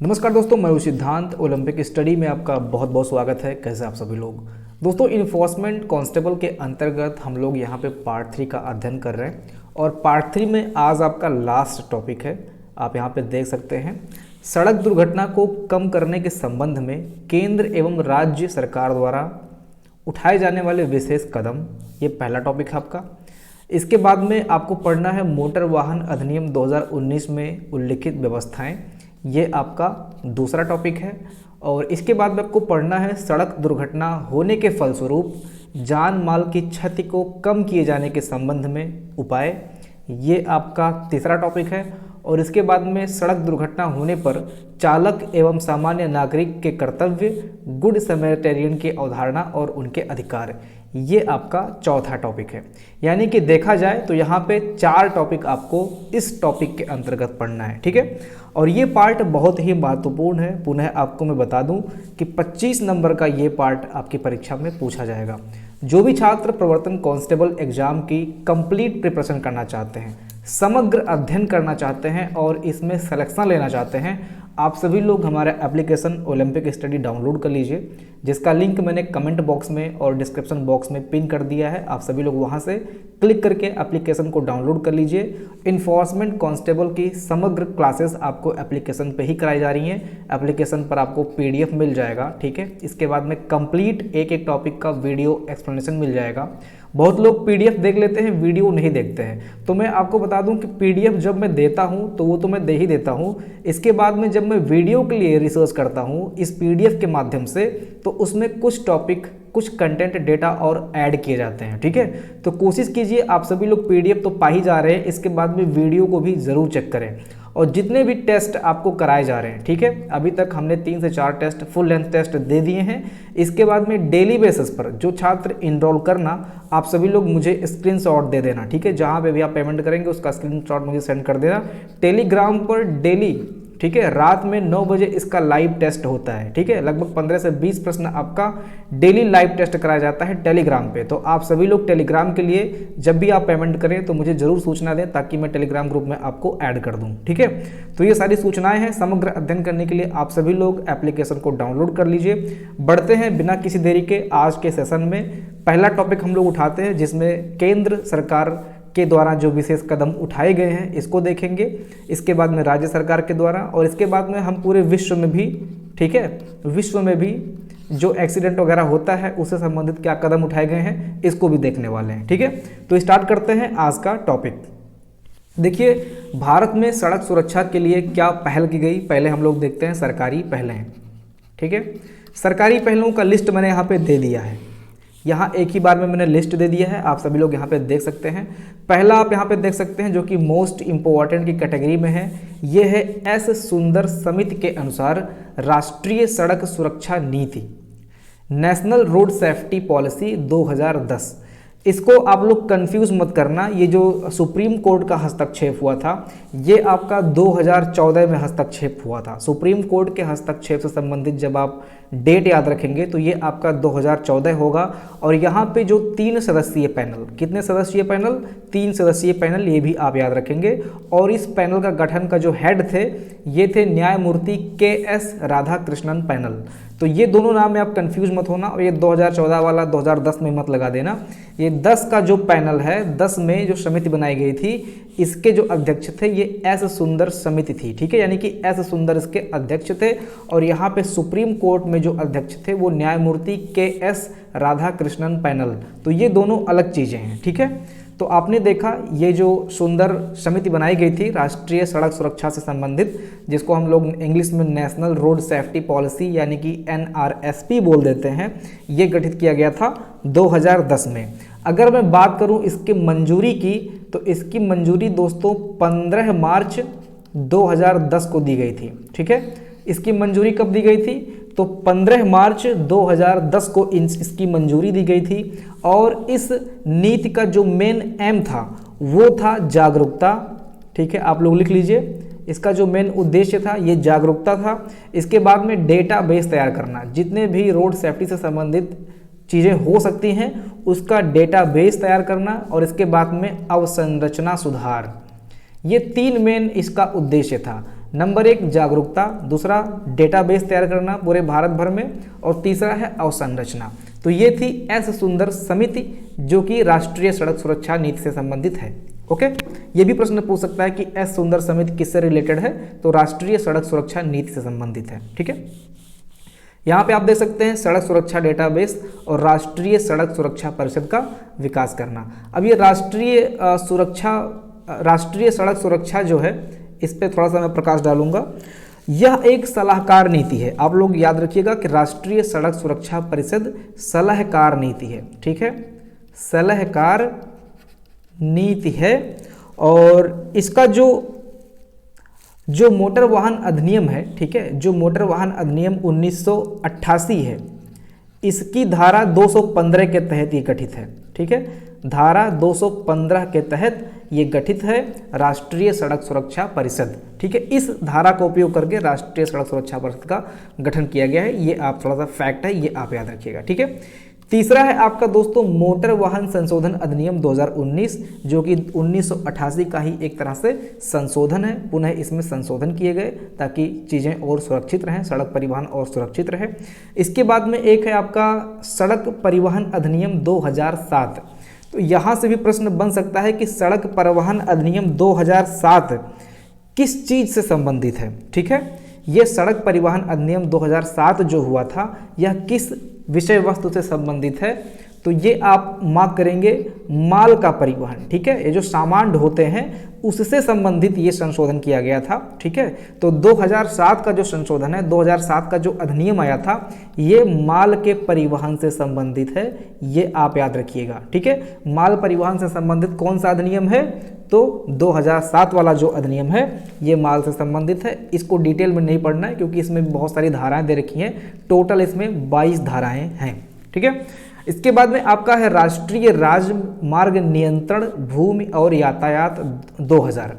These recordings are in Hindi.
नमस्कार दोस्तों, मैं हूं सिद्धांत। ओलंपिक स्टडी में आपका बहुत बहुत स्वागत है। कैसे आप सभी लोग दोस्तों। इन्फोर्समेंट कांस्टेबल के अंतर्गत हम लोग यहां पे पार्ट 3 का अध्ययन कर रहे हैं और पार्ट 3 में आज आपका लास्ट टॉपिक है। आप यहां पे देख सकते हैं, सड़क दुर्घटना को कम करने के संबंध में केंद्र एवं राज्य सरकार द्वारा उठाए जाने वाले विशेष कदम, ये पहला टॉपिक है आपका। इसके बाद में आपको पढ़ना है मोटर वाहन अधिनियम 2019 में उल्लिखित व्यवस्थाएं, ये आपका दूसरा टॉपिक है। और इसके बाद में आपको पढ़ना है सड़क दुर्घटना होने के फलस्वरूप जान माल की क्षति को कम किए जाने के संबंध में उपाय, ये आपका तीसरा टॉपिक है। और इसके बाद में सड़क दुर्घटना होने पर चालक एवं सामान्य नागरिक के कर्तव्य, गुड समैरिटन की अवधारणा और उनके अधिकार, ये आपका चौथा टॉपिक है। यानी कि देखा जाए तो यहाँ पे 4 टॉपिक आपको इस टॉपिक के अंतर्गत पढ़ना है, ठीक है। और ये पार्ट बहुत ही महत्वपूर्ण है। पुनः आपको मैं बता दूं कि 25 नंबर का ये पार्ट आपकी परीक्षा में पूछा जाएगा। जो भी छात्र प्रवर्तन कांस्टेबल एग्जाम की कंप्लीट प्रिपरेशन करना चाहते हैं, समग्र अध्ययन करना चाहते हैं और इसमें सिलेक्शन लेना चाहते हैं, आप सभी लोग हमारा एप्लीकेशन ओलंपिक स्टडी डाउनलोड कर लीजिए, जिसका लिंक मैंने कमेंट बॉक्स में और डिस्क्रिप्शन बॉक्स में पिन कर दिया है। आप सभी लोग वहां से क्लिक करके एप्लीकेशन को डाउनलोड कर लीजिए। इन्फोर्समेंट कांस्टेबल की समग्र क्लासेस आपको एप्लीकेशन पे ही कराई जा रही हैं। एप्लीकेशन पर आपको पीडीएफ मिल जाएगा, ठीक है। इसके बाद में कंप्लीट एक एक टॉपिक का वीडियो एक्सप्लेनेशन मिल जाएगा। बहुत लोग पीडीएफ देख लेते हैं, वीडियो नहीं देखते हैं। तो मैं आपको बता दूं कि पीडीएफ जब मैं देता हूं तो वो तो मैं दे ही देता हूं। इसके बाद में जब मैं वीडियो के लिए रिसर्च करता हूं इस पीडीएफ के माध्यम से, तो उसमें कुछ टॉपिक, कुछ कंटेंट, डेटा और ऐड किए जाते हैं, ठीक है। तो कोशिश कीजिए, आप सभी लोग पीडीएफ तो पा ही जा रहे हैं, इसके बाद में वीडियो को भी ज़रूर चेक करें। और जितने भी टेस्ट आपको कराए जा रहे हैं, ठीक है, अभी तक हमने 3 से 4 टेस्ट, फुल लेंथ टेस्ट दे दिए हैं। इसके बाद में डेली बेसिस पर जो छात्र इनरोल करना, आप सभी लोग मुझे स्क्रीनशॉट दे देना, ठीक है। जहां पे भी आप पेमेंट करेंगे उसका स्क्रीनशॉट मुझे सेंड कर देना टेलीग्राम पर डेली, ठीक है। रात में 9 बजे इसका लाइव टेस्ट होता है, ठीक है। लगभग 15 से 20 प्रश्न आपका डेली लाइव टेस्ट कराया जाता है टेलीग्राम पे। तो आप सभी लोग टेलीग्राम के लिए जब भी आप पेमेंट करें तो मुझे जरूर सूचना दें, ताकि मैं टेलीग्राम ग्रुप में आपको ऐड कर दूं, ठीक है। तो ये सारी सूचनाएं हैं। समग्र अध्ययन करने के लिए आप सभी लोग एप्लीकेशन को डाउनलोड कर लीजिए। बढ़ते हैं बिना किसी देरी के आज के सेशन में। पहला टॉपिक हम लोग उठाते हैं, जिसमें केंद्र सरकार के द्वारा जो विशेष कदम उठाए गए हैं इसको देखेंगे। इसके बाद में राज्य सरकार के द्वारा, और इसके बाद में हम पूरे विश्व में भी, ठीक है, विश्व में भी जो एक्सीडेंट वगैरह होता है उससे संबंधित क्या कदम उठाए गए हैं इसको भी देखने वाले हैं, ठीक है। तो स्टार्ट करते हैं आज का टॉपिक। देखिए, भारत में सड़क सुरक्षा के लिए क्या पहल की गई, पहले हम लोग देखते हैं सरकारी पहलें, ठीक है। सरकारी पहलों का लिस्ट मैंने यहाँ पे दे दिया है। यहाँ एक ही बार में मैंने लिस्ट दे दिया है, आप सभी लोग यहाँ पे देख सकते हैं। पहला आप यहाँ पे देख सकते हैं, जो कि मोस्ट इम्पोर्टेंट की कैटेगरी में है, ये है एस सुंदर समिति के अनुसार राष्ट्रीय सड़क सुरक्षा नीति, नेशनल रोड सेफ्टी पॉलिसी 2010। इसको आप लोग कंफ्यूज मत करना, ये जो सुप्रीम कोर्ट का हस्तक्षेप हुआ था ये आपका 2014 में हस्तक्षेप हुआ था। सुप्रीम कोर्ट के हस्तक्षेप से संबंधित जब आप डेट याद रखेंगे तो ये आपका 2014 होगा। और यहाँ पे जो 3 सदस्यीय पैनल, कितने सदस्यीय पैनल, 3 सदस्यीय पैनल, ये भी आप याद रखेंगे। और इस पैनल का गठन का जो हेड थे ये थे न्यायमूर्ति KS राधाकृष्णन पैनल। तो ये दोनों नाम में आप कंफ्यूज मत होना, और ये 2014 वाला 2010 में मत लगा देना। ये 10 का जो पैनल है, 10 में जो समिति बनाई गई थी, इसके जो अध्यक्ष थे ये एस सुंदर समिति थी, ठीक है। यानी कि एस सुंदर इसके अध्यक्ष थे। और यहाँ पे सुप्रीम कोर्ट में जो अध्यक्ष थे वो न्यायमूर्ति KS राधाकृष्णन पैनल। तो ये दोनों अलग चीज़ें हैं, ठीक है। तो आपने देखा ये जो सुंदर समिति बनाई गई थी राष्ट्रीय सड़क सुरक्षा से संबंधित, जिसको हम लोग इंग्लिश में नेशनल रोड सेफ्टी पॉलिसी यानी कि NRSP बोल देते हैं, ये गठित किया गया था 2010 में। अगर मैं बात करूं इसकी मंजूरी की, तो इसकी मंजूरी दोस्तों 15 मार्च 2010 को दी गई थी, ठीक है। इसकी मंजूरी कब दी गई थी, तो 15 मार्च 2010 को इसकी मंजूरी दी गई थी। और इस नीति का जो मेन एम था वो था जागरूकता, ठीक है, आप लोग लिख लीजिए। इसका जो मेन उद्देश्य था ये जागरूकता था। इसके बाद में डेटा बेस तैयार करना, जितने भी रोड सेफ्टी से संबंधित चीज़ें हो सकती हैं उसका डेटा बेस तैयार करना। और इसके बाद में अवसंरचना सुधार, ये 3 मेन इसका उद्देश्य था। नंबर 1 जागरूकता, दूसरा डेटाबेस तैयार करना पूरे भारत भर में, और तीसरा है अवसंरचना। तो ये थी एस सुंदर समिति जो कि राष्ट्रीय सड़क सुरक्षा नीति से संबंधित है। ओके, ये भी प्रश्न पूछ सकता है कि एस सुंदर समिति किससे रिलेटेड है, तो राष्ट्रीय सड़क सुरक्षा नीति से संबंधित है। ठीक है, यहाँ पे आप देख सकते हैं सड़क सुरक्षा डेटाबेस और राष्ट्रीय सड़क सुरक्षा परिषद का विकास करना। अब ये राष्ट्रीय सड़क सुरक्षा जो है, इस पे थोड़ा सा मैं प्रकाश डालूंगा। यह एक सलाहकार नीति है। आप लोग याद रखिएगा कि राष्ट्रीय सड़क सुरक्षा परिषद सलाहकार नीति है। ठीक है, सलाहकार नीति है। और इसका जो मोटर वाहन अधिनियम है, ठीक है, जो मोटर वाहन अधिनियम 1988 है, इसकी धारा 215 के तहत ये गठित है। ठीक है, धारा 215 के तहत ये गठित है राष्ट्रीय सड़क सुरक्षा परिषद। ठीक है, इस धारा का उपयोग करके राष्ट्रीय सड़क सुरक्षा परिषद का गठन किया गया है। ये आप थोड़ा सा फैक्ट है, ये आप याद रखिएगा। ठीक है, तीसरा है आपका दोस्तों मोटर वाहन संशोधन अधिनियम 2019, जो कि 1988 का ही एक तरह से संशोधन है। पुनः इसमें संशोधन किए गए ताकि चीज़ें और सुरक्षित रहें, सड़क परिवहन और सुरक्षित रहे। इसके बाद में एक है आपका सड़क परिवहन अधिनियम 2007। तो यहाँ से भी प्रश्न बन सकता है कि सड़क परिवहन अधिनियम 2007 किस चीज़ से संबंधित है। ठीक है, ये सड़क परिवहन अधिनियम 2007 जो हुआ था, यह किस विषय वस्तु से संबंधित है, तो ये आप मार्क करेंगे माल का परिवहन। ठीक है, ये जो सामान होते हैं उससे संबंधित ये संशोधन किया गया था। ठीक है, तो 2007 का जो संशोधन है, 2007 का जो अधिनियम आया था, ये माल के परिवहन से संबंधित है। ये आप याद रखिएगा। ठीक है, माल परिवहन से संबंधित कौन सा अधिनियम है, तो 2007 वाला जो अधिनियम है ये माल से संबंधित है। इसको डिटेल में नहीं पढ़ना है क्योंकि इसमें बहुत सारी धाराएं दे रखी हैं। टोटल इसमें 22 धाराएं हैं। ठीक है, इसके बाद में आपका है राष्ट्रीय राजमार्ग नियंत्रण भूमि और यातायात 2000।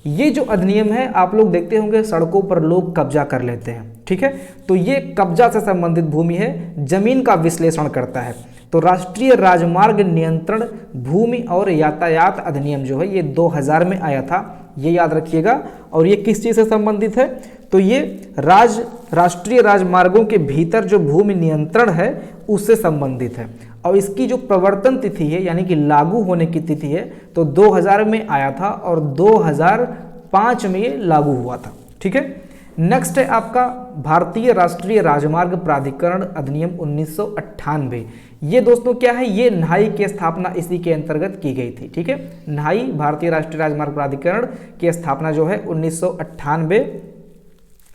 ये जो अधिनियम है, आप लोग देखते होंगे सड़कों पर लोग कब्जा कर लेते हैं। ठीक है, तो ये कब्जा से संबंधित भूमि है, जमीन का विश्लेषण करता है। तो राष्ट्रीय राजमार्ग नियंत्रण भूमि और यातायात अधिनियम जो है ये 2000 में आया था, ये याद रखिएगा। और ये किस चीज़ से संबंधित है, तो ये राष्ट्रीय राजमार्गों के भीतर जो भूमि नियंत्रण है उससे संबंधित है। और इसकी जो प्रवर्तन तिथि है यानी कि लागू होने की तिथि है, तो 2000 में आया था और 2005 में ये लागू हुआ था। ठीक है, नेक्स्ट है आपका भारतीय राष्ट्रीय राजमार्ग प्राधिकरण अधिनियम 1998। ये दोस्तों क्या है, ये न्हाई की स्थापना इसी के अंतर्गत की गई थी। ठीक है, न्हाई भारतीय राष्ट्रीय राजमार्ग प्राधिकरण की स्थापना जो है 1998,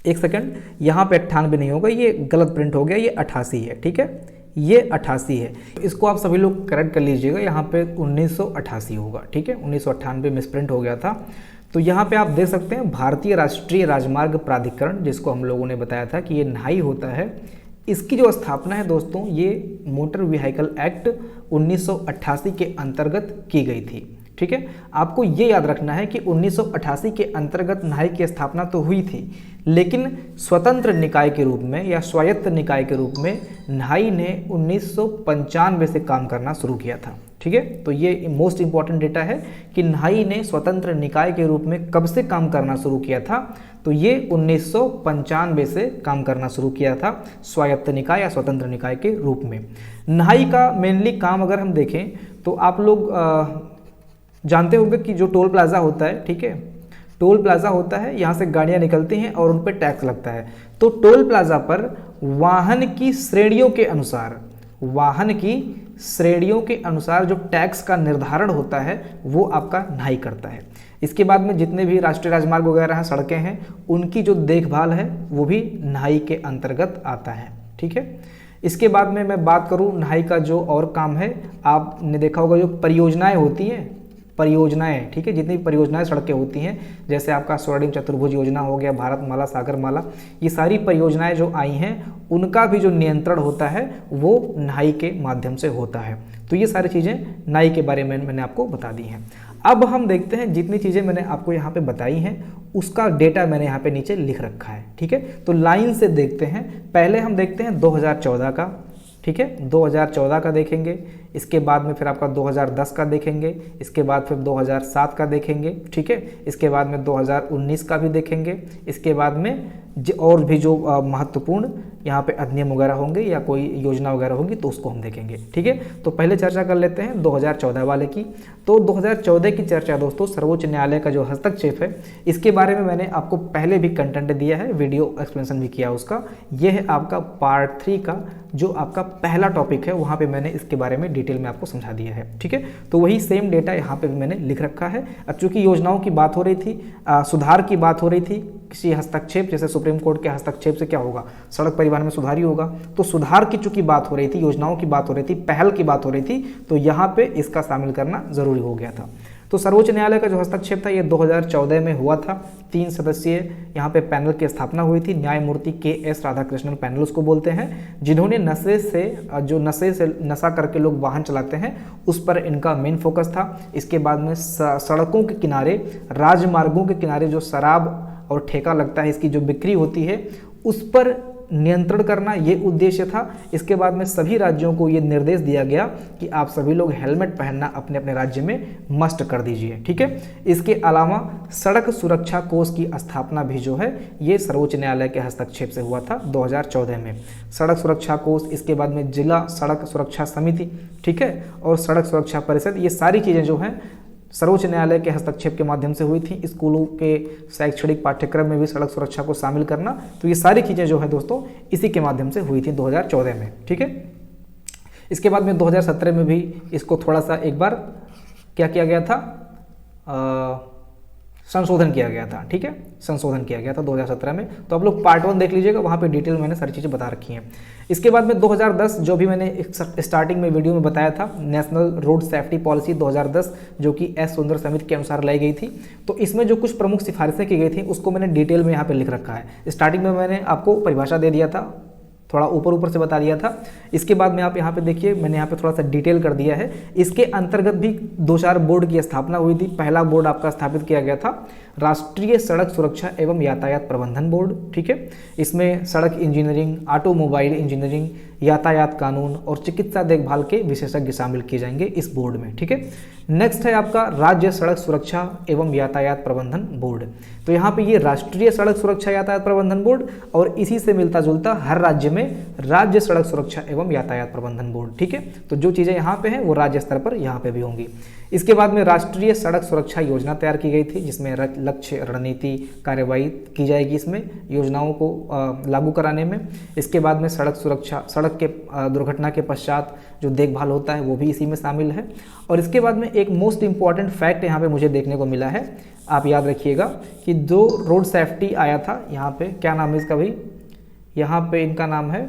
एक सेकंड, यहाँ पे 98 नहीं होगा, ये गलत प्रिंट हो गया, ये 88 है। ठीक है, ये 88 है, इसको आप सभी लोग करेक्ट कर लीजिएगा, यहाँ पे 1988 होगा। ठीक है, 1998 मिसप्रिंट हो गया था। तो यहाँ पे आप देख सकते हैं भारतीय राष्ट्रीय राजमार्ग प्राधिकरण, जिसको हम लोगों ने बताया था कि ये न्हाई होता है, इसकी जो स्थापना है दोस्तों ये मोटर व्हीकल एक्ट 1988 के अंतर्गत की गई थी। ठीक है, आपको ये याद रखना है कि 1988 के अंतर्गत न्हाई की स्थापना तो हुई थी, लेकिन स्वतंत्र निकाय के रूप में या स्वायत्त निकाय के रूप में न्हाई ने 1995 से काम करना शुरू किया था। ठीक है, तो ये मोस्ट इंपॉर्टेंट डेटा है कि न्हाई ने स्वतंत्र निकाय के रूप में कब से काम करना शुरू किया था, तो ये 1995 से काम करना शुरू किया था स्वायत्त निकाय या स्वतंत्र निकाय के रूप में। न्हाई का मेनली काम अगर हम देखें तो आप लोग जानते होंगे कि जो टोल प्लाजा होता है, ठीक है, टोल प्लाजा होता है, यहाँ से गाड़ियाँ निकलती हैं और उन पर टैक्स लगता है। तो टोल प्लाजा पर वाहन की श्रेणियों के अनुसार जो टैक्स का निर्धारण होता है वो आपका न्हाई करता है। इसके बाद में जितने भी राष्ट्रीय राजमार्ग वगैरह हैं, सड़कें हैं, उनकी जो देखभाल है वो भी न्हाई के अंतर्गत आता है। ठीक है, इसके बाद में मैं बात करूँ न्हाई का जो और काम है, आपने देखा होगा जो परियोजनाएं होती हैं, परियोजनाएं, ठीक है, जितनी भी परियोजनाएं सड़कें होती हैं, जैसे आपका स्वर्णिम चतुर्भुज योजना हो गया, भारतमाला, सागरमाला, ये सारी परियोजनाएं जो आई हैं उनका भी जो नियंत्रण होता है वो न्हाई के माध्यम से होता है। तो ये सारी चीज़ें न्हाई के बारे में मैंने आपको बता दी हैं। अब हम देखते हैं जितनी चीज़ें मैंने आपको यहाँ पे बताई हैं उसका डेटा मैंने यहाँ पे नीचे लिख रखा है। ठीक है, तो लाइन से देखते हैं। पहले हम देखते हैं 2014 का। ठीक है, 2014 का देखेंगे, इसके बाद में फिर आपका 2010 का देखेंगे, इसके बाद फिर 2007 का देखेंगे, ठीक है, इसके बाद में 2019 का भी देखेंगे, इसके बाद में और भी जो महत्वपूर्ण यहाँ पे अधिनियम वगैरह होंगे या कोई योजना वगैरह होगी तो उसको हम देखेंगे, ठीक है। तो पहले चर्चा कर लेते हैं 2014 वाले की। तो 2014 की चर्चा दोस्तों, सर्वोच्च न्यायालय का जो हस्तक्षेप है, इसके बारे में मैंने आपको पहले भी कंटेंट दिया है, वीडियो एक्सप्लेनेशन भी किया उसका। यह है आपका पार्ट 3 का जो आपका पहला टॉपिक है, वहाँ पे मैंने इसके बारे में डिटेल में आपको समझा दिया है, ठीक है। तो वही सेम डेटा यहाँ पे भी मैंने लिख रखा है। अब चूंकि योजनाओं की बात हो रही थी, सुधार की बात हो रही थी, किसी हस्तक्षेप जैसे सुप्रीम कोर्ट के हस्तक्षेप से क्या होगा, सड़क परिवहन में सुधार ही होगा। तो सुधार की चूंकि बात हो रही थी, योजनाओं की बात हो रही थी, पहल की बात हो रही थी, तो यहाँ पे इसका शामिल करना जरूरी हो गया था। तो सर्वोच्च न्यायालय का जो हस्तक्षेप था ये 2014 में हुआ था। 3 सदस्यीय यहाँ पे पैनल की स्थापना हुई थी। न्यायमूर्ति KS राधाकृष्णन पैनल उसको बोलते हैं, जिन्होंने नशे से नशा करके लोग वाहन चलाते हैं उस पर इनका मेन फोकस था। इसके बाद में सड़कों के किनारे, राजमार्गों के किनारे जो शराब और ठेका लगता है, इसकी जो बिक्री होती है उस पर नियंत्रण करना, ये उद्देश्य था। इसके बाद में सभी राज्यों को ये निर्देश दिया गया कि आप सभी लोग हेलमेट पहनना अपने अपने राज्य में मस्ट कर दीजिए, ठीक है। इसके अलावा सड़क सुरक्षा कोष की स्थापना भी जो है ये सर्वोच्च न्यायालय के हस्तक्षेप से हुआ था 2014 में। सड़क सुरक्षा कोष, इसके बाद में जिला सड़क सुरक्षा समिति, ठीक है, और सड़क सुरक्षा परिषद, ये सारी चीज़ें जो हैं सर्वोच्च न्यायालय के हस्तक्षेप के माध्यम से हुई थी। स्कूलों के शैक्षणिक पाठ्यक्रम में भी सड़क सुरक्षा को शामिल करना, तो ये सारी चीज़ें जो है दोस्तों इसी के माध्यम से हुई थी 2014 में, ठीक है। इसके बाद में 2017 में भी इसको थोड़ा सा एक बार क्या किया गया था, संशोधन किया गया था, ठीक है, संशोधन किया गया था 2017 में। तो आप लोग पार्ट 1 देख लीजिएगा, वहाँ पे डिटेल में मैंने सारी चीज़ें बता रखी हैं। इसके बाद में 2010 जो भी मैंने स्टार्टिंग में वीडियो में बताया था, नेशनल रोड सेफ्टी पॉलिसी 2010 जो कि एस सुंदर समिति के अनुसार लाई गई थी। तो इसमें जो कुछ प्रमुख सिफारिशें की गई थी उसको मैंने डिटेल में यहाँ पे लिख रखा है। स्टार्टिंग में मैंने आपको परिभाषा दे दिया था, थोड़ा ऊपर से बता दिया था। इसके बाद में आप यहाँ पे देखिए, मैंने यहाँ पे थोड़ा सा डिटेल कर दिया है। इसके अंतर्गत भी 2-4 बोर्ड की स्थापना हुई थी। पहला बोर्ड आपका स्थापित किया गया था राष्ट्रीय सड़क सुरक्षा एवं यातायात प्रबंधन बोर्ड, ठीक है। इसमें सड़क इंजीनियरिंग, ऑटोमोबाइल इंजीनियरिंग, यातायात कानून और चिकित्सा देखभाल के विशेषज्ञ शामिल किए जाएंगे इस बोर्ड में, ठीक है। नेक्स्ट है आपका राज्य सड़क सुरक्षा एवं यातायात प्रबंधन बोर्ड। तो यहाँ पे ये राष्ट्रीय सड़क सुरक्षा यातायात प्रबंधन बोर्ड और इसी से मिलता जुलता हर राज्य में राज्य सड़क सुरक्षा एवं यातायात प्रबंधन बोर्ड, ठीक है। तो जो चीज़ें यहाँ पे हैं वो राज्य स्तर पर यहाँ पे भी होंगी। इसके बाद में राष्ट्रीय सड़क सुरक्षा योजना तैयार की गई थी, जिसमें लक्ष्य, रणनीति, कार्यवाही की जाएगी इसमें योजनाओं को लागू कराने में। इसके बाद में सड़क सुरक्षा, सड़क के दुर्घटना के पश्चात जो देखभाल होता है वो भी इसी में शामिल है। और इसके बाद में एक मोस्ट इम्पॉर्टेंट फैक्ट यहाँ पे मुझे देखने को मिला है, आप याद रखिएगा कि जो रोड सेफ्टी आया था यहाँ पे, क्या नाम है इसका भाई, यहाँ पे इनका नाम है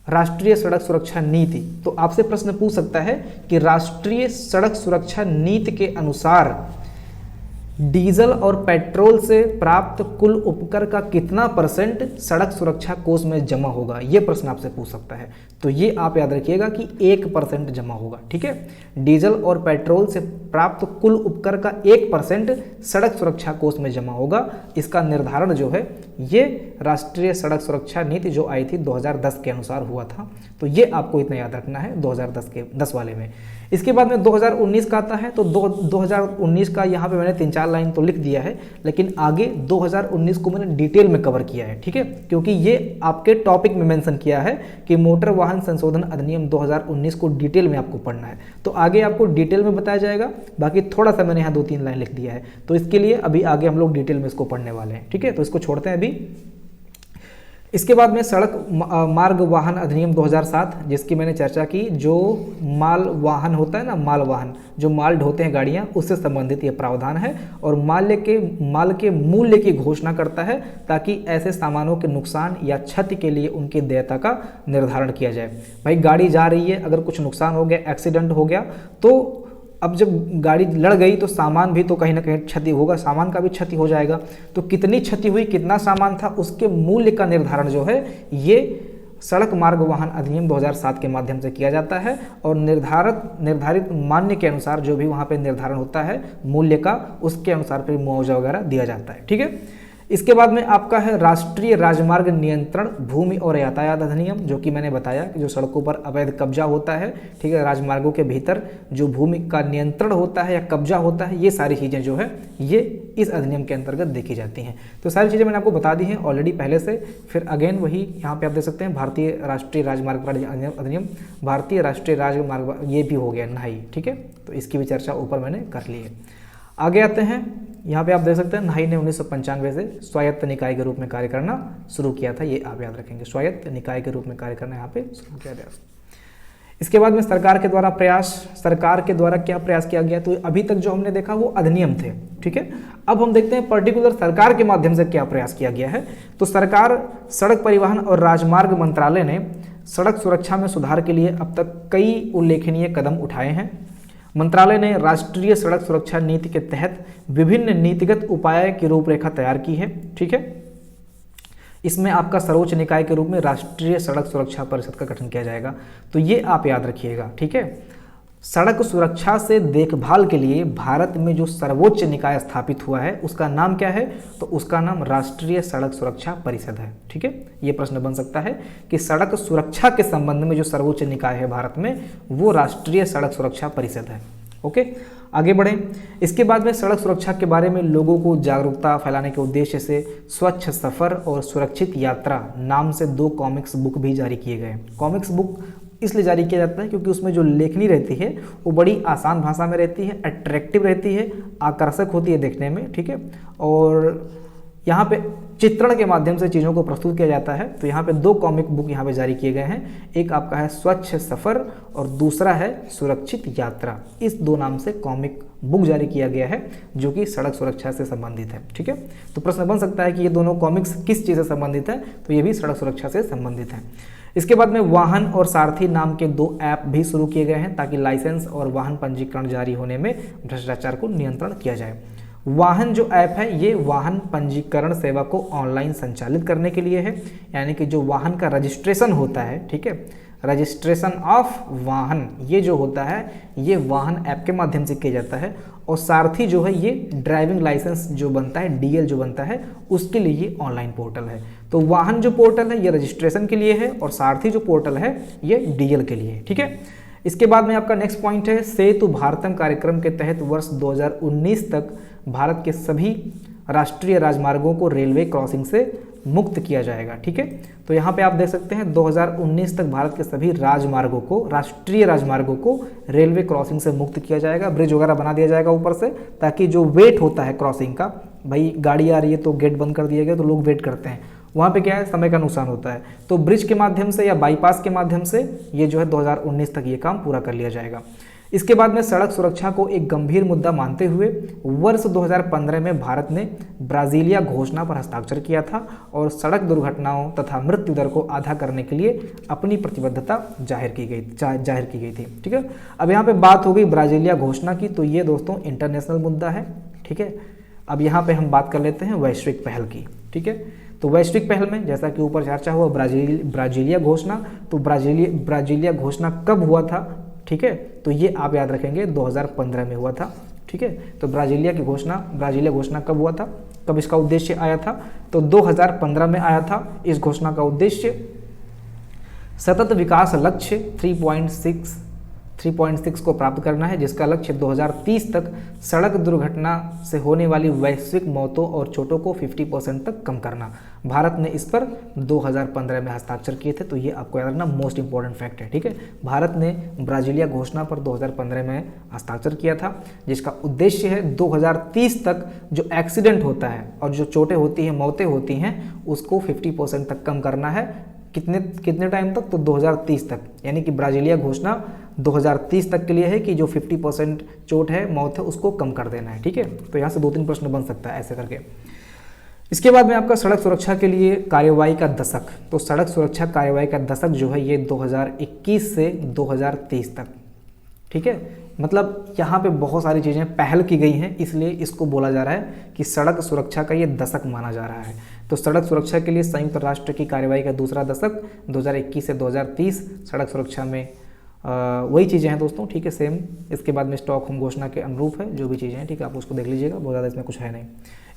राष्ट्रीय सड़क सुरक्षा नीति। तो आपसे प्रश्न पूछ सकता है कि राष्ट्रीय सड़क सुरक्षा नीति के अनुसार डीजल और पेट्रोल से प्राप्त कुल उपकर का कितना % सड़क सुरक्षा कोष में जमा होगा, ये प्रश्न आपसे पूछ सकता है। तो ये आप याद रखिएगा कि 1% जमा होगा, ठीक है। डीजल और पेट्रोल से प्राप्त कुल उपकर का 1% सड़क सुरक्षा कोष में जमा होगा। इसका निर्धारण जो है ये राष्ट्रीय सड़क सुरक्षा नीति जो आई थी 2010 के अनुसार हुआ था। तो ये आपको इतना याद रखना है 2010 वाले में। इसके बाद में 2019 का आता है। तो 2019 का यहाँ पे मैंने 3-4 लाइन तो लिख दिया है, लेकिन आगे 2019 को मैंने डिटेल में कवर किया है, ठीक है, क्योंकि ये आपके टॉपिक में मेंशन किया है कि मोटर वाहन संशोधन अधिनियम 2019 को डिटेल में आपको पढ़ना है। तो आगे आपको डिटेल में बताया जाएगा, बाकी थोड़ा सा मैंने यहाँ 2-3 लाइन लिख दिया है। तो इसके लिए अभी आगे हम लोग डिटेल में इसको पढ़ने वाले हैं, ठीक है। तो इसको छोड़ते हैं अभी। इसके बाद में सड़क मार्ग वाहन अधिनियम 2007, जिसकी मैंने चर्चा की, जो माल वाहन होता है ना, माल वाहन जो माल ढोते हैं गाड़ियाँ, उससे संबंधित ये प्रावधान है। और माल के मूल्य की घोषणा करता है ताकि ऐसे सामानों के नुकसान या क्षति के लिए उनकी देयता का निर्धारण किया जाए। भाई गाड़ी जा रही है, अगर कुछ नुकसान हो गया, एक्सीडेंट हो गया, तो अब जब गाड़ी लड़ गई तो सामान भी तो कहीं ना कहीं क्षति होगा, सामान का भी क्षति हो जाएगा। तो कितनी क्षति हुई, कितना सामान था, उसके मूल्य का निर्धारण जो है ये सड़क मार्ग वाहन अधिनियम 2007 के माध्यम से किया जाता है। और निर्धारित मान्य के अनुसार जो भी वहाँ पे निर्धारण होता है मूल्य का, उसके अनुसार फिर मुआवजा वगैरह दिया जाता है, ठीक है। इसके बाद में आपका है राष्ट्रीय राजमार्ग नियंत्रण भूमि और यातायात अधिनियम, जो कि मैंने बताया कि जो सड़कों पर अवैध कब्जा होता है, ठीक है, राजमार्गों के भीतर जो भूमि का नियंत्रण होता है या कब्जा होता है, ये सारी चीज़ें जो है ये इस अधिनियम के अंतर्गत देखी जाती हैं। तो सारी चीज़ें मैंने आपको बता दी हैं ऑलरेडी पहले से। फिर अगेन वही यहाँ पे आप देख सकते हैं भारतीय राष्ट्रीय राजमार्ग अधिनियम, भारतीय राष्ट्रीय राजमार्ग, ये भी हो गया NHAI, ठीक है, तो इसकी भी चर्चा ऊपर मैंने कर ली है। आगे आते हैं, यहाँ पे आप देख सकते हैं NHAI ने 1995 से स्वायत्त निकाय के रूप में कार्य करना शुरू किया था, ये आप याद रखेंगे, स्वायत्त निकाय के रूप में कार्य करना यहाँ पे शुरू किया गया। इसके बाद में सरकार के द्वारा क्या प्रयास किया गया, तो अभी तक जो हमने देखा वो अधिनियम थे, ठीक है। अब हम देखते हैं पर्टिकुलर सरकार के माध्यम से क्या प्रयास किया गया है। तो सरकार, सड़क परिवहन और राजमार्ग मंत्रालय ने सड़क सुरक्षा में सुधार के लिए अब तक कई उल्लेखनीय कदम उठाए हैं। मंत्रालय ने राष्ट्रीय सड़क सुरक्षा नीति के तहत विभिन्न नीतिगत उपाय की रूपरेखा तैयार की है, ठीक है। इसमें आपका सर्वोच्च निकाय के रूप में राष्ट्रीय सड़क सुरक्षा परिषद का गठन किया जाएगा, तो ये आप याद रखिएगा, ठीक है। सड़क सुरक्षा से देखभाल के लिए भारत में जो सर्वोच्च निकाय स्थापित हुआ है उसका नाम क्या है, तो उसका नाम राष्ट्रीय सड़क सुरक्षा परिषद है, ठीक है। ये प्रश्न बन सकता है कि सड़क सुरक्षा के संबंध में जो सर्वोच्च निकाय है भारत में वो राष्ट्रीय सड़क सुरक्षा परिषद है। ओके, आगे बढ़ें। इसके बाद में सड़क सुरक्षा के बारे में लोगों को जागरूकता फैलाने के उद्देश्य से स्वच्छ सफ़र और सुरक्षित यात्रा नाम से 2 कॉमिक्स बुक भी जारी किए गए। कॉमिक्स बुक इसलिए जारी किया जाता है क्योंकि उसमें जो लेखनी रहती है वो बड़ी आसान भाषा में रहती है, अट्रैक्टिव रहती है, आकर्षक होती है देखने में, ठीक है, और यहाँ पे चित्रण के माध्यम से चीज़ों को प्रस्तुत किया जाता है। तो यहाँ पे 2 कॉमिक बुक यहाँ पे जारी किए गए हैं, एक आपका है स्वच्छ सफ़र और दूसरा है सुरक्षित यात्रा। इस 2 नाम से कॉमिक बुक जारी किया गया है जो कि सड़क सुरक्षा से संबंधित है, ठीक है। तो प्रश्न बन सकता है कि ये दोनों कॉमिक्स किस चीज़ से संबंधित है, तो ये भी सड़क सुरक्षा से संबंधित है। इसके बाद में वाहन और सारथी नाम के 2 ऐप भी शुरू किए गए हैं ताकि लाइसेंस और वाहन पंजीकरण जारी होने में भ्रष्टाचार को नियंत्रण किया जाए। वाहन जो ऐप है ये वाहन पंजीकरण सेवा को ऑनलाइन संचालित करने के लिए है, यानी कि जो वाहन का रजिस्ट्रेशन होता है, ठीक है, रजिस्ट्रेशन ऑफ वाहन ये जो होता है ये वाहन ऐप के माध्यम से किया जाता है। और सारथी जो है ये ड्राइविंग लाइसेंस जो बनता है, DL जो बनता है, उसके लिए ये ऑनलाइन पोर्टल है। तो वाहन जो पोर्टल है ये रजिस्ट्रेशन के लिए है और सारथी जो पोर्टल है ये DL के लिए, ठीक है। इसके बाद में आपका नेक्स्ट पॉइंट है सेतु भारतम कार्यक्रम के तहत वर्ष 2019 तक भारत के सभी राष्ट्रीय राजमार्गों को रेलवे क्रॉसिंग से मुक्त किया जाएगा, ठीक है। तो यहाँ पे आप देख सकते हैं 2019 तक भारत के सभी राजमार्गों को, राष्ट्रीय राजमार्गों को रेलवे क्रॉसिंग से मुक्त किया जाएगा। ब्रिज वगैरह बना दिया जाएगा ऊपर से, ताकि जो वेट होता है क्रॉसिंग का, भाई गाड़ी आ रही है तो गेट बंद कर दिया गया तो लोग वेट करते हैं, वहाँ पे क्या है समय का नुकसान होता है। तो ब्रिज के माध्यम से या बाईपास के माध्यम से ये जो है 2019 तक ये काम पूरा कर लिया जाएगा। इसके बाद में सड़क सुरक्षा को एक गंभीर मुद्दा मानते हुए वर्ष 2015 में भारत ने ब्राजीलिया घोषणा पर हस्ताक्षर किया था और सड़क दुर्घटनाओं तथा मृत्यु दर को आधा करने के लिए अपनी प्रतिबद्धता जाहिर की गई थी, ठीक है। अब यहाँ पे बात हो गई ब्राजीलिया घोषणा की, तो ये दोस्तों इंटरनेशनल मुद्दा है, ठीक है। अब यहाँ पे हम बात कर लेते हैं वैश्विक पहल की, ठीक है। तो वैश्विक पहल में जैसा कि ऊपर चर्चा हुआ ब्राजीलिया घोषणा, तो ब्राजीलिया घोषणा कब हुआ था, ठीक है, तो ये आप याद रखेंगे 2015 में हुआ था, ठीक है। तो ब्राजीलिया घोषणा कब हुआ था, कब इसका उद्देश्य आया था, तो 2015 में आया था। इस घोषणा का उद्देश्य सतत विकास लक्ष्य 3.6 को प्राप्त करना है, जिसका लक्ष्य 2030 तक सड़क दुर्घटना से होने वाली वैश्विक मौतों और चोटों को 50% तक कम करना। भारत ने इस पर 2015 में हस्ताक्षर किए थे, तो ये आपको याद रखना मोस्ट इंपॉर्टेंट फैक्ट है, ठीक है। भारत ने ब्राजीलिया घोषणा पर 2015 में हस्ताक्षर किया था, जिसका उद्देश्य है 2030 तक जो एक्सीडेंट होता है और जो चोटें होती हैं, मौतें होती हैं, उसको 50% तक कम करना है। कितने टाइम तक, तो 2030 तक, यानी कि ब्राजीलिया घोषणा 2030 तक के लिए है कि जो 50% चोट है, मौत है, उसको कम कर देना है, ठीक है। तो यहाँ से 2-3 प्रश्न बन सकता है ऐसे करके। इसके बाद में आपका सड़क सुरक्षा के लिए कार्यवाही का दशक, तो सड़क सुरक्षा कार्यवाही का दशक जो है ये 2021 से 2030 तक, ठीक है। मतलब यहाँ पे बहुत सारी चीज़ें पहल की गई हैं, इसलिए इसको बोला जा रहा है कि सड़क सुरक्षा का ये दशक माना जा रहा है। तो सड़क सुरक्षा के लिए संयुक्त राष्ट्र की कार्यवाही का दूसरा दशक 2021 से 2030 सड़क सुरक्षा में वही चीज़ें हैं दोस्तों, ठीक है, सेम। इसके बाद में स्टॉकहोम घोषणा के अनुरूप है जो भी चीज़ें हैं, ठीक है, आप उसको देख लीजिएगा, बहुत ज़्यादा इसमें कुछ है नहीं।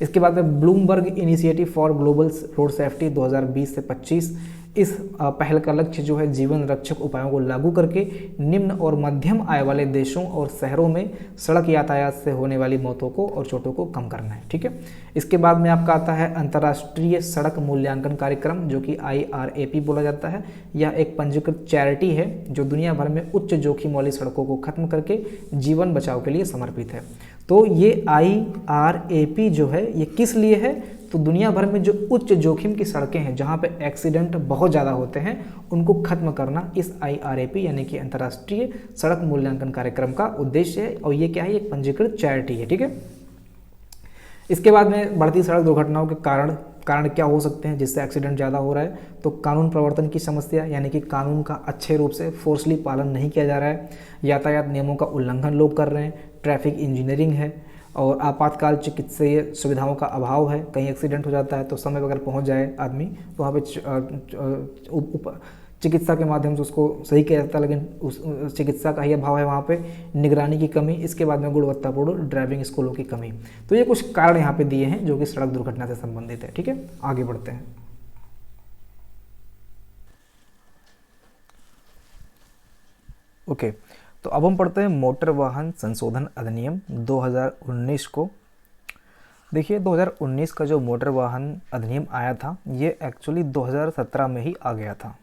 इसके बाद में Bloomberg initiative for global road safety 2020 से 25, इस पहल का लक्ष्य जो है जीवन रक्षक उपायों को लागू करके निम्न और मध्यम आय वाले देशों और शहरों में सड़क यातायात से होने वाली मौतों को और चोटों को कम करना है, ठीक है। इसके बाद में आपका आता है अंतर्राष्ट्रीय सड़क मूल्यांकन कार्यक्रम, जो कि IRAP बोला जाता है। यह एक पंजीकृत चैरिटी है जो दुनिया भर में उच्च जोखिम वाली सड़कों को खत्म करके जीवन बचाव के लिए समर्पित है। तो ये IRAP जो है ये किस लिए है, तो दुनिया भर में जो उच्च जोखिम की सड़कें हैं जहां पे एक्सीडेंट बहुत ज़्यादा होते हैं उनको खत्म करना इस IRAP यानी कि अंतर्राष्ट्रीय सड़क मूल्यांकन कार्यक्रम का उद्देश्य है। और ये क्या है, एक पंजीकृत चैरिटी है, ठीक है। इसके बाद में बढ़ती सड़क दुर्घटनाओं के कारण क्या हो सकते हैं जिससे एक्सीडेंट ज़्यादा हो रहा है, तो कानून प्रवर्तन की समस्या, यानी कि कानून का अच्छे रूप से फोर्सली पालन नहीं किया जा रहा है, यातायात नियमों का उल्लंघन लोग कर रहे हैं, ट्रैफिक इंजीनियरिंग है, और आपातकाल चिकित्सीय सुविधाओं का अभाव है। कहीं एक्सीडेंट हो जाता है तो समय पर अगर पहुंच जाए आदमी तो वहाँ पे चिकित्सा के माध्यम से उसको सही किया जाता है, लेकिन उस चिकित्सा का ही अभाव है वहाँ पे, निगरानी की कमी, इसके बाद में गुणवत्तापूर्ण ड्राइविंग स्कूलों की कमी। तो ये कुछ कारण यहाँ पे दिए हैं जो कि सड़क दुर्घटना से संबंधित है, ठीक है। आगे बढ़ते हैं। ओके, तो अब हम पढ़ते हैं मोटर वाहन संशोधन अधिनियम 2019 को। देखिए 2019 का जो मोटर वाहन अधिनियम आया था ये एक्चुअली 2017 में ही आ गया था।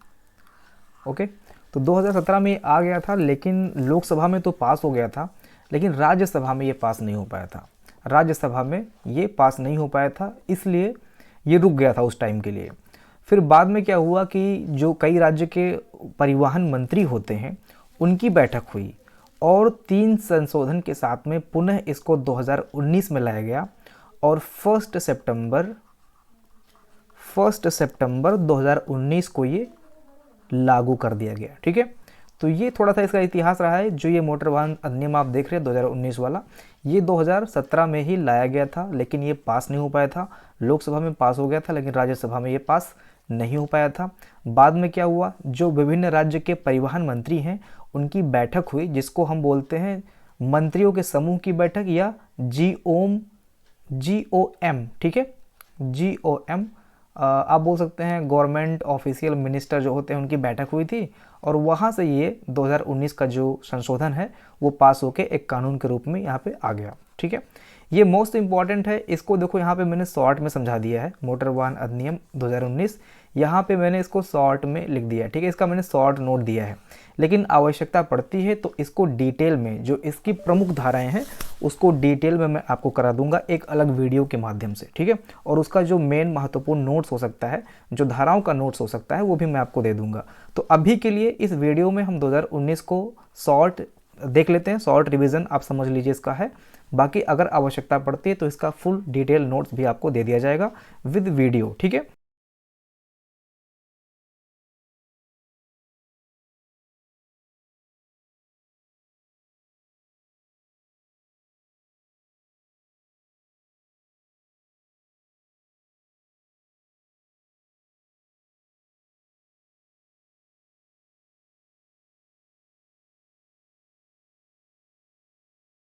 ओके, तो 2017 में आ गया था, लेकिन लोकसभा में तो पास हो गया था, लेकिन राज्यसभा में ये पास नहीं हो पाया था। राज्यसभा में ये पास नहीं हो पाया था, इसलिए ये रुक गया था उस टाइम के लिए। फिर बाद में क्या हुआ कि जो कई राज्य के परिवहन मंत्री होते हैं उनकी बैठक हुई और 3 संशोधन के साथ में पुनः इसको 2019 में लाया गया और 1 सितंबर 2019 को ये लागू कर दिया गया, ठीक है। तो ये थोड़ा सा इसका इतिहास रहा है। जो ये मोटर वाहन अधिनियम आप देख रहे हैं 2019 वाला, ये 2017 में ही लाया गया था, लेकिन ये पास नहीं हो पाया था। लोकसभा में पास हो गया था लेकिन राज्यसभा में ये पास नहीं हो पाया था। बाद में क्या हुआ, जो विभिन्न राज्य के परिवहन मंत्री हैं उनकी बैठक हुई, जिसको हम बोलते हैं मंत्रियों के समूह की बैठक या GOM, ठीक है, GOM। आप बोल सकते हैं गवर्नमेंट ऑफिशियल मिनिस्टर जो होते हैं उनकी बैठक हुई थी और वहाँ से ये 2019 का जो संशोधन है वो पास होके एक कानून के रूप में यहाँ पे आ गया, ठीक है। ये मोस्ट इंपॉर्टेंट है, इसको देखो यहाँ पे मैंने शॉर्ट में समझा दिया है, मोटर वाहन अधिनियम 2019, यहाँ पे मैंने इसको शॉर्ट में लिख दिया है, ठीक है। इसका मैंने शॉर्ट नोट दिया है, लेकिन आवश्यकता पड़ती है तो इसको डिटेल में, जो इसकी प्रमुख धाराएं हैं उसको डिटेल में मैं आपको करा दूंगा एक अलग वीडियो के माध्यम से, ठीक है। और उसका जो मेन महत्वपूर्ण नोट्स हो सकता है, जो धाराओं का नोट्स हो सकता है, वो भी मैं आपको दे दूंगा। तो अभी के लिए इस वीडियो में हम 2019 को शॉर्ट देख लेते हैं, शॉर्ट रिवीजन आप समझ लीजिए इसका है। बाकी अगर आवश्यकता पड़ती है तो इसका फुल डिटेल नोट्स भी आपको दे दिया जाएगा विद वीडियो, ठीक है।